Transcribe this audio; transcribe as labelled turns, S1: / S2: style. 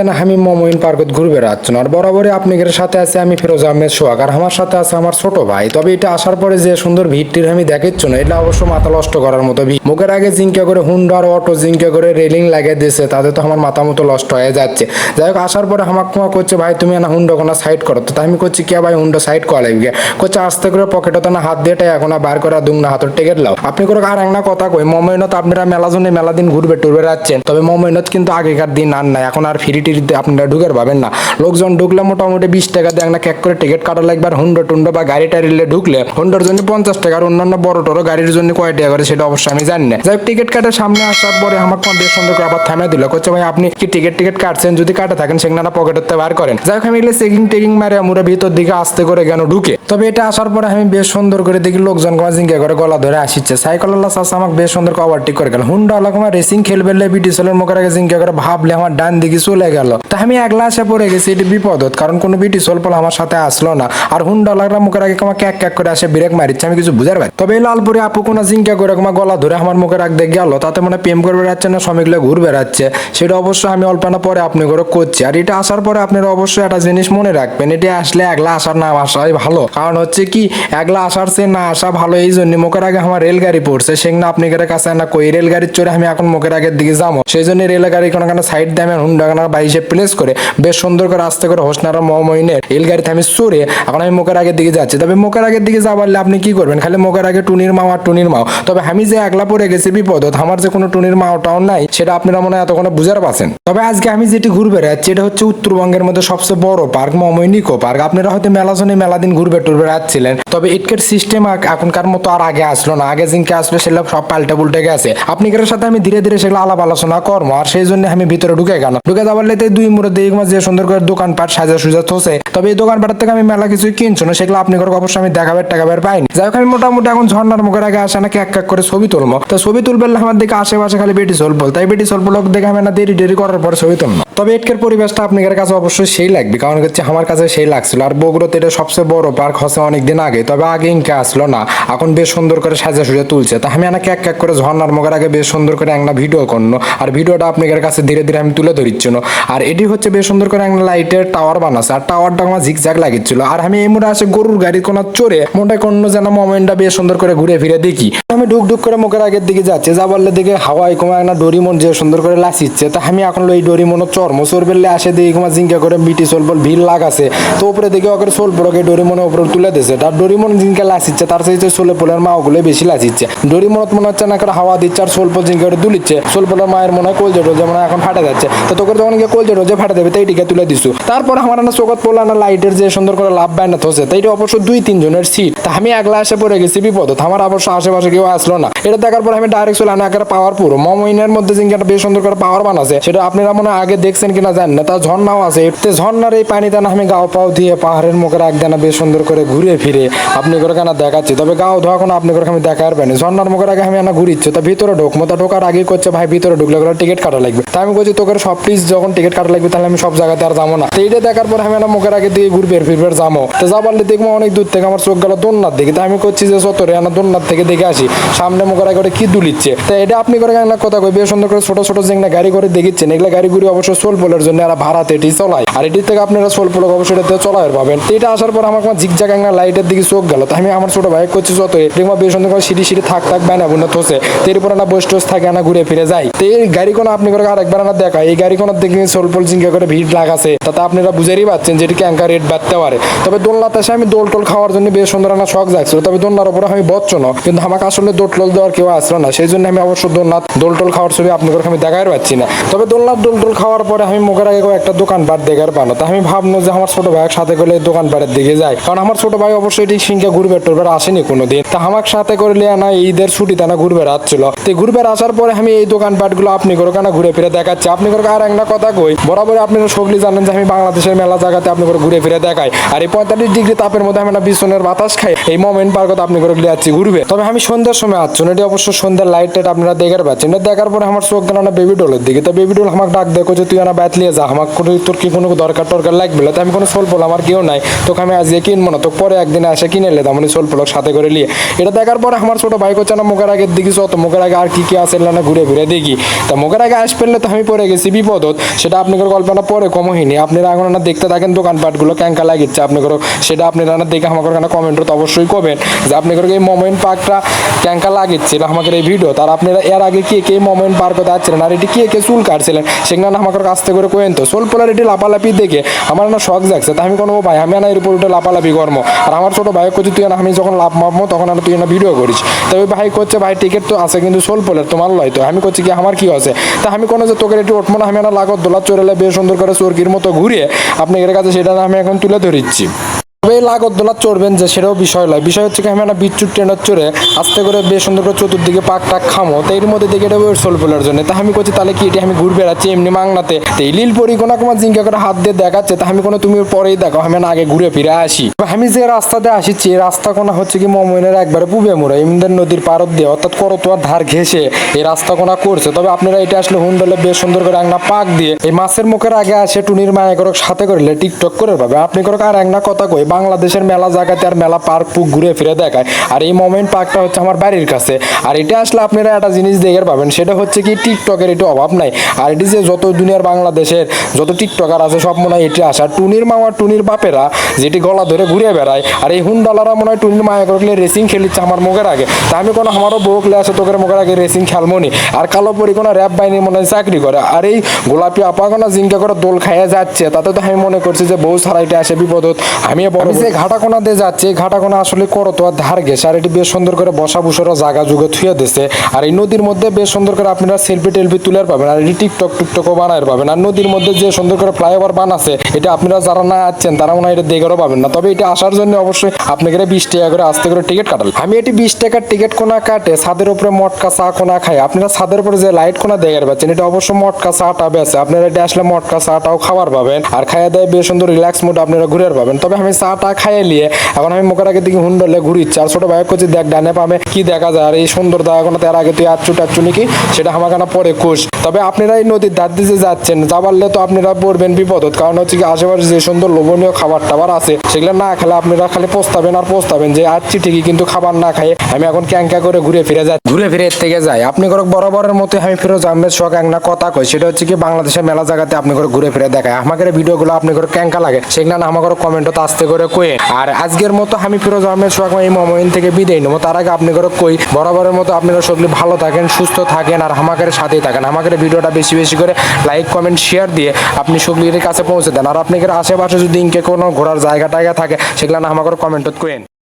S1: না আমি মমইন পার্কত ঘুরবে রাখছি আর বরাবরই আপনাদের সাথে আছে আমি ফিরোজ আহমেদ সোহাগ আর আমার সাথে আছে আমার ছোট ভাই। তবে এটা আসার পরে যে সুন্দর ভিড়টির আমি দেখাচ্ছ না, এটা অবশ্য মাথা নষ্ট করার মতো ভিড়। মুখের আগে জিঙ্কা করে হুন্ডা আর অটো জিঙ্কা করে রেলিং লাগিয়ে দিয়েছে, তাতে তো আমার মাথা মতো নষ্ট হয়ে যাচ্ছে। যাই হোক আসার পরে আমাকে করছে ভাই তুমি না হুন্ডা কোনো সাইড করো, তো আমি করছি কে ভাই হুন্ডা সাইড করা লাগবে, করছে আস্তে করে পকেটে না হাত দিয়ে এখন বার করা দুং না হাতের টিকিট লাও। আপনি করে আর একটা কথা কই, মমইনত আপনারা মেলা জনে মেলা দিন ঘুরবে টুরবে যাচ্ছেন, তবে মমইনত কিন্তু আগেকার দিন আর নাই, এখন আর ফ্রি টিরিতে আপনারা ঢুকের পাবেন না। লোকজন ঢুকলে মোটামুটি 20 টাকা দিয়ে একটা ক্যাক করে টিকিট কাটা লাগবে। আর হুন্ডা টুন্ডা বা গাড়ি টাড়িলে ঢুকলে হুন্ডার জন্য 50 টাকা, আর অন্যান্য বড় টড়ো গাড়ির জন্য কয় টাকা করে সেটা অবশ্যই আমি জানি না। যাই হোক টিকিট কাটার সামনে আসার পরে আমাকে বেশ সুন্দর করে আবার থামিয়ে দিল, করছে ভাই আপনি কি টিকিট কাটছেন, যদি কাটা থাকেন সেখানে পকেটে বার করেন। যাই হোক আমি এগুলো চেকিং মারে আমরা ভিতর দিকে আস্তে করে কেন ঢুকে। তবে এটা আসার পরে আমি বেশ সুন্দর করে দেখি লোকজন জিঙ্গা করে গলা ধরে আসছে। সাইকেলওয়ালা চাচা আমাকে বেশ সুন্দর ওভারটেক করে গেল। হুন্ডা আলাকুমা রেসিং খেলবে বিটিসলের মুখের আগে জিঙ্গা করে ভাবলে আমার ডান দিকে চলে গেল। তা আমি একলা আসে পড়ে গেছি, এটি বিপদ, কারণ কোনো বিটিসল পল আমার সাথে আসলো না। আর হুন্ডা লাগলা মুখের আগে আমাকে এক করে আসে ব্রেক মারিচ্ছে, আমি কিছু বুঝার পাই। তবে এই লালপুরে আপু কোনো জিঙ্গা করে আমার গলা ধরে আমার মুখের আগ দিয়ে গেল, তাতে মানে প্রেম করে বেড়াচ্ছে না শ্রমিকগুলো ঘুরে বেড়াচ্ছে, সেটা অবশ্যই আমি অল্পনা পরে আপনি করে করছি। আর এটা আসার পরে আপনারা অবশ্যই একটা জিনিস মনে রাখবেন, এটি আসলে একলা আসার না আসাই ভালো, কারণ হচ্ছে কি একলা আসার চেয়ে না আসা ভালো। এই জন্য মুখের আগে আমার রেলগাড়ি পড়ছে, সেখানে আপনাদের কাছে না কই রেলগাড়ির চড়ে আমি এখন মুখের আগের দিকে যাবো, সেই জন্য রেলগাড়ি কোনো সাইড দিয়ে আমি হুন্ডা গানার বাইশে প্লেস করে বেশ সুন্দর করে আস্তে করে হোসনারা মমইনের রেলগাড়িতে আমি চড়ে এখন আমি মুখের আগের দিকে যাচ্ছি। তবে মুখের আগের দিকে যাবারলে আপনি কি করবেন, খালি মুখের আগে টুনির মাও আর টুনির মাও। তবে আমি যে একলা পড়ে গেছি বিপদ, আমার যে কোনো টুনির মাওটাও নাই, সেটা আপনারা মনে হয় এতক্ষণে বুঝার পাচ্ছেন। তবে আজকে আমি যেটি ঘুরবে যাচ্ছি এটা হচ্ছে উত্তরবঙ্গের মধ্যে সবচেয়ে বড় পার্ক মমইন ইকো পার্ক। আপনারা হয়তো মেলাজনে মেলা দিন ঘুরবে টুরবে যাচ্ছিলেন, তবে এটার সিস্টেম এখনকার মতো আর আগে আসলো না। আগে জিনকে আসলো সেগুলো সব পাল্টে পুল্টে গেছে। আপনাদের সাথে আমি ধীরে ধীরে সেগুলো আলাপ আলোচনা করবো, আর সেই জন্য আমি ভিতরে ঢুকে যাবার লেতে দুই মুড়ে দিয়ে যে সুন্দর করে দোকানপাট সাজা সুজা থসে। তবে এই দোকানপাট থেকে আমি মেলা কিছুই কিনছো না, সেগুলো আপনি অবশ্যই আমি দেখাবার পাইনি। যাই হোক আমি মোটামুটি এখন ঝর্ণার মুখের আগে আসে নাকি এক করে ছবি তুলবো, তো ছবি তুলবে আমার দিকে আশেপাশে খালি বেটি চল বল, তাই বেটি চল বলক দেখে আমি না দেরি করার পরে ছবি তুলবো। তবে এটকের পরিবেশটা আপনাদের কাছে অবশ্যই সেই লাগবে, কারণ হচ্ছে আমার কাছে সেই লাগছিল। আর বগুড়াতে এটা সবচেয়ে বড় পার্ক হচ্ছে অনেকদিন আগে, তবে আগে ইনকে আসলো না, এখন বেশ সুন্দর করে সাজা সুজা তুলছে। তা আমি এক করে ঝর্ণার মুখের আগে বেশ সুন্দর করে একটা ভিডিও করলো, আর ভিডিওটা আপনাদের কাছে ধীরে ধীরে আমি তুলে ধরিচ্ছি। আর এটি হচ্ছে বেশ সুন্দর করে একটা লাইটের টাওয়ার বানাচ্ছে, আর টাওয়ারটা আমার ঝিকঝাক লাগিয়েছিল। আর আমি এই মুড়ে আসে গরুর গাড়ি কোনা চড়ে মনে করলো যেন মোমেন্টটা বেশ সুন্দর করে ঘুরে ফিরে দেখি। আমি ঢুক করে মুখের আগের দিকে যাচ্ছে, যাবারলে দিকে হাওয়ায় কমা একটা ডরিমন যে সুন্দর করে লাচিচ্ছে। তা আমি এখন এই ডরিমনের চোর বেললে আসে দেখি তোমার জিঙ্কা করে বিটি সোলবল ভিড় লাগাছে, তো উপরে দিকে ওকে সোল পড়কে ডরিমনের উপরে তুলে দিয়েছে। তার ডরিমন জিঙ্কা লাচিচ্ছে, তার সাথে সোলে পোলের মাওগুলো বেশি লাচিচ্ছে। ডরিমনত মনে হচ্ছে না করে হাওয়া দিচ্ছে, আর সোলপল জিঙ্কা করে দুলিচ্ছে। সোলপলের মায়ের মনে হয় কোলজেটো যেমন এখন ফাটে যাচ্ছে, তো তোকে যখন গিয়ে কোলজেটো যে ফাটে দেবে তাই টিকে তুলে দিছু। তারপর আমার না চোখত পোলা না লাইটের যে সুন্দর করে লাভ ব্যান্ড হচ্ছে, তাই অবশ্য 2-3 জনের সিট। তা আমি একলা এসে পড়ে গেছি বিপদ, আমার অবশ্য আশেপাশে কেউ আসলো না। এটা দেখার পর আমি ডাইরেক্ট চলে আনা একটা পাওয়ার পুরো মমইনের মধ্যে জিঙ্কাটা বেশ সুন্দর করে পাওয়ার বানাছে, সেটা আপনারা মনে আগে দেখছেন কিনা জানেন না। তার ঝর্ণাও আছে, ঝর্ণার এই পানিতে না আমি গাও পাও দিয়ে পাহাড়ের মুখের একদানা বেশ সুন্দর করে ঘুরে ফিরে আপনি করে কেনা দেখাচ্ছি। তবে গাও ধোয়া কোনো আপনি করে আমি দেখার পাইনি। ঝর্ণার মুখের আগে আমি আনা ঘুরিচ্ছি, তা ভিতরে ঢুকবো, তা ঢোকার আগে করছে ভাই ভিতরে ঢুকলে করে টিকিট কাটা লাগবে। তা আমি বলছি তোকে সব প্লিজ যখন টিকিট কাটা লাগবে তাহলে আমি সব জায়গাতে আর যাবো না। তো এইটা দেখার পর আমি আমার মুখের আগে দিয়ে ঘুরবে ফিরবে যাবো, তো যাবারলে দেখবো অনেক দূর থেকে আমার চোখ গেল দোলনার দিকে। তা আমি করছি যে চতরে আনা দোলনার থেকে দেখে আসি সামনে মুখের আগে কি দুলিচ্ছে। তো এটা আপনি করে একটা কথা কই বেশ সুন্দর করে ছোট ছোট যেগুলো গাড়ি করে দেখিচ্ছেন, এগুলো গাড়িগুলি অবশ্য সোল পোলের জন্য আর ভাড়াতে এটি চলায়, আর এটির থেকে আপনারা সোল পোলক অবশ্যই চলায় পাবেন। তো এটা আসার পর আমার ঝিকঝাক একটা লাইটের দিকে চোখ গেল। তো আমি আমার ছোট ভাই করছি যত দেখবো বেশ সুন্দর করে সিঁড়ি থাক বানা বুনা থসে, তো এরপর না বস টস থাকে না ঘুরে ফিরে যায়। তো এই গাড়ি কোনো আপনি করে আরেকবার না দেখা, এই গাড়ি কোনো দেখে সোল পোল জিঙ্গা করে ভিড় লাগাছে, তাতে আপনারা বুঝেরই পাচ্ছেন যেটি ক্যাঙ্কা রেট বাড়তে পারে। তবে দোলনাতে এসে আমি দোল টোল খাওয়ার জন্য বেশ সুন্দর একটা শখ জাগছিল, তবে দোলনার উপরে আমি বচ্চ না, কিন্তু আমাকে আসলে দোল টোল দেওয়ার কেউ আসলো না, সেই জন্য আমি অবশ্য দোল টোল খাওয়ার ছবি আপনি করে আমি দেখাই পাচ্ছি না। তবে দোল টোল খাওয়ার পরে আমি মুখের আগে একটা দোকানপাট দেখার পানো, তা আমি ভাবলো যে আমার ছোট ভাইয়ের সাথে করে দোকানপাটের দিকে যায়, কারণ আমার ছোট ভাই অবশ্যই এটি সিংকে ঘুরবে টুরবে আসেনি কোনোদিন। তা আমার সাথে করে লিয়া না ঈদের ছুটিতে না ঘুরবে আসছিল। তো ঘুরবে আসার পরে আমি এই দোকানপাট গুলো আপনি করে কেন ঘুরে ফিরে দেখাচ্ছি। আপনি করে আর একটা কথা কই, বরাবর আপনারা সকলেই জানেন যে আমি বাংলাদেশের মেলা জায়গাতে আপনি করে ঘুরে ফিরে দেখাই, আর এই 45 ডিগ্রি তাপের মধ্যে আমি না বিছনের বাতাস খাই এই মোমেন্ট পার্কত আপনি করে যাচ্ছি ঘুরবে। তবে আমি সন্ধ্যা সন্ধ্যার সময় আসছেন, এটি অবশ্য সন্ধ্যার লাইট টাইট আপনারা দেখার পাচ্ছেন। এটা দেখার পরে আমার চোখ গেল না বেবি ডলের দিকে। তো বেবি ডল আমাকে ডাক দেখো যে তুই না ব্যাট লিয়ে যা, আমাকে তোর কি কোনো দরকার টরকার লাগবে না। তো আমি কোনো সোল পোল আমার কেউ নাই, তোকে আমি আজকে কিনবো না, তো পরে একদিন এসে কিনে এলে তেমন সোল পোলক সাথে করে নিয়ে। এটা দেখার পরে আমার ছোট ভাই করছে না মুখের আগের দিকে যত মুখের আগে আর কি কি আছে না ঘুরে ঘুরে দেখি। তা মুখের আগে আস ফেললে তো আমি পড়ে গেছি বিপদত। সেটা আপনাদের কল্পনা পরে কমহিনী, আপনারা এখন না দেখতে থাকেন দোকানপাটগুলো ক্যাঙ্কা লাগিচ্ছে আপনাদের, সেটা আপনারা না দেখে আমাকে কমেন্টত অবশ্যই করবেন যে আপনাদের এই মোমেন্ট পার্কটা ক্যাঙ্কা লাগিচ্ছিল আমাদের এই ভিডিও। তার আপনারা এর আগে কে কে মোমেন্ট পার্ক করতে যাচ্ছিলেন আর এটি কে কে চুল কাটছিলেন সেখানে আমাকে কাছতে করে কোয়েন। তো সোল পোলার এটি লাপালাপি দেখে আমার না শখ জাগছে। তা আমি কোনো ভাই আমি না এর উপর উঠে লাপালাপি কর্ম। আর আমার ছোটো ভাই করছি তুই না আমি যখন লাভ মাপবো তখন আর তুই না ভিডিও করিস। তবে ভাই করছে ভাই টিকিট তো আছে কিন্তু সোল পোলের তোমার লয়। তো আমি করছি কি আমার কি আছে, তা আমি কোনো যে তোকে এটি উঠবো না, আমি না লাগত দোলা চড়েলে বেশ সুন্দর করে চোরকির মতো ঘুরে আপনাদের কাছে সেটা না আমি এখন তুলে ধরিচ্ছি। তবে এই লাগত দোলা চড়বেন যে সেটাও বিষয় নয়, বিষয় হচ্ছে কি আমি একটা বিচ্ছুর ট্রেনের চড়ে আস্তে করে বেশ সুন্দর করে চতুর্দিকে পাক টাক খামো। তো এর মধ্যে দেখে এটা ওয়েট সোল পোলার জন্য। তা আমি করছি তাহলে কি এটি আমি ঘুরে বেড়াচ্ছি এমনি মাংনাতে। তো এই লীল পরি কোনো কোনো জিঙ্কা করে হাত দিয়ে দেখাচ্ছে। তা আমি কোনো তুমি পরেই দেখো আমি না আগে ঘুরে ফিরে আসি। আমি যে রাস্তাতে আসিছি এই রাস্তা কোনা হচ্ছে কি মমইনের একবারে পুবে মোড়া ইমদের নদীর পারত দিয়ে অর্থাৎ করতোয়ার ধার ঘেসে এই রাস্তা কোনা করছে। তবে আপনারা এটা আসলে হুন্ডলে বেশ সুন্দর করে একটা পাক দিয়ে এই মাছের মুখের আগে আসে টুনির মায়া করক সাথে করলে টিকটক করে পাবে আপনি করক। আর একটা কথা কই, বাংলাদেশের মেলা জায়গাতে আর মেলা পার্ক পুক ঘুরে ফিরে দেখায়। আর এই মোমেন্ট পার্কটা হচ্ছে আমার বাড়ির কাছে। আর এটা আসলে আপনারা একটা জিনিস দেখে পাবেন, সেটা হচ্ছে কি টিকটকের একটু অভাব নাই। আর এটি যে যত দুনিয়ার বাংলাদেশের যত টিকটকার আছে সব মনে হয় এটি আসা টুনির মামা টুনির বাপেরা যেটি গলা ধরে ঘুরে বেড়ায়। আর এই হুন্ডালারা মনে হয় টুনির মায়া করলে রেসিং খেলিচ্ছে আমার মুখের আগে। তা আমি কোনো আমারও বউকলে আছে তোকের মুখের আগে রেসিং খেলমনি। আর কালো পরি কোনো র্যাপ বাহিনী মনে হয় চাকরি করে। আর এই গোলাপি আপা কোনো জিঙ্কা করে দোল খাইয়া যাচ্ছে, তাতে তো আমি মনে করছি যে বউ ছাড়াইতে আসে বিপদত। আমি বড় যে ঘাটাকোনা দিয়ে যাচ্ছে ঘাটাকোনা আসলে করতোয়ার ধার গেছে। আর এটি বেশ সুন্দর করে বসা বুসরা জায়গা যুগে থুয়ে দিচ্ছে। আর এই নদীর মধ্যে বেশ সুন্দর করে আপনারা সেলফি টেলফি তুলে পাবেন। আর এটি টিকটক টিকটকও বানায় পাবেন। আর নদীর মধ্যে যে সুন্দর করে ফ্লাইওভার বানাচ্ছে এটা আপনারা যারা না আসছেন তারা মনে হয় এটা দেখেও পাবেন না। তবে এটা আসার জন্য অবশ্যই আপনাকে 20 টাকা করে আসতে করে টিকিট কাটাল। আমি এটি 20 টাকার টিকিট কোনা কাটে ছাদের উপরে মটকা চা কোনা খাই। আপনারা ছাদের উপরে যে লাইট কোনা দেখে পাচ্ছেন এটা অবশ্য মটকা চাটা বেছে। আপনারা এটা আসলে মটকা চাটাও খাবার পাবেন। আর খাইয়া দেয় বেশ সুন্দর রিল্যাক্স মুড আপনারা ঘুরে পাবেন। তবে আমি চাটা খাইয়ে নিয়ে এখন আমি মুখের আগে দিকে হুন্ডলে ঘুরিচ্ছি। আর ছোট ভাই করছি দেখ ডানে পামে কি দেখা যায়। আর এই সুন্দর জায়গাগুলো তার আগে তুই আচ্ছু টাচ্ছু নাকি সেটা আমাকে না পরে খুশ। তবে আপনারা এই নদীর ধার দিয়ে যাচ্ছেন যাবারলে তো আপনারা পড়বেন বিপদত। কারণ হচ্ছে কি আশেপাশে যে সুন্দর লোভনীয় খাবার টাবার আছে সেগুলো না খেলে আপনারা খালি পোস্তাবেন আর পোস্তাবেন যে আচ্ছি ঠিকই কিন্তু খাবার না খাই আমি এখন ক্যাঙ্কা করে ঘুরে ফিরে এর থেকে যাই। আপনি করে বরাবরের মতো আমি ফিরোজ আহমেদ শখ একটা কথা কই, সেটা হচ্ছে কি বাংলাদেশের মেলা জায়গাতে আপনি করে ঘুরে ফিরে দেখায় আমাদের ভিডিওগুলো আপনি করে ক্যাঙ্কা লাগে সেগুলো না আমাকে কমেন্টত আসতে করে কয়ে। আর আজকের মতো আমি ফিরোজ আহমেদ শখ এই মোমেন্ট থেকে বিদায় নেবো। তার আগে আপনি করে কই বরাবরের মতো আপনারা সকলে ভালো থাকেন সুস্থ থাকেন আর আমাদের সাথেই থাকেন। আমাদের ভিডিওটা বেশি বেশি করে লাইক কমেন্ট শেয়ার দিয়ে আপনি সকলের কাছে পৌঁছে দেন। আর আপনাদের আশেপাশে যদি ইনকে কোনো ঘোরার জায়গা টায়গা থাকে সেগুলো না আমাকে কমেন্টত করেন।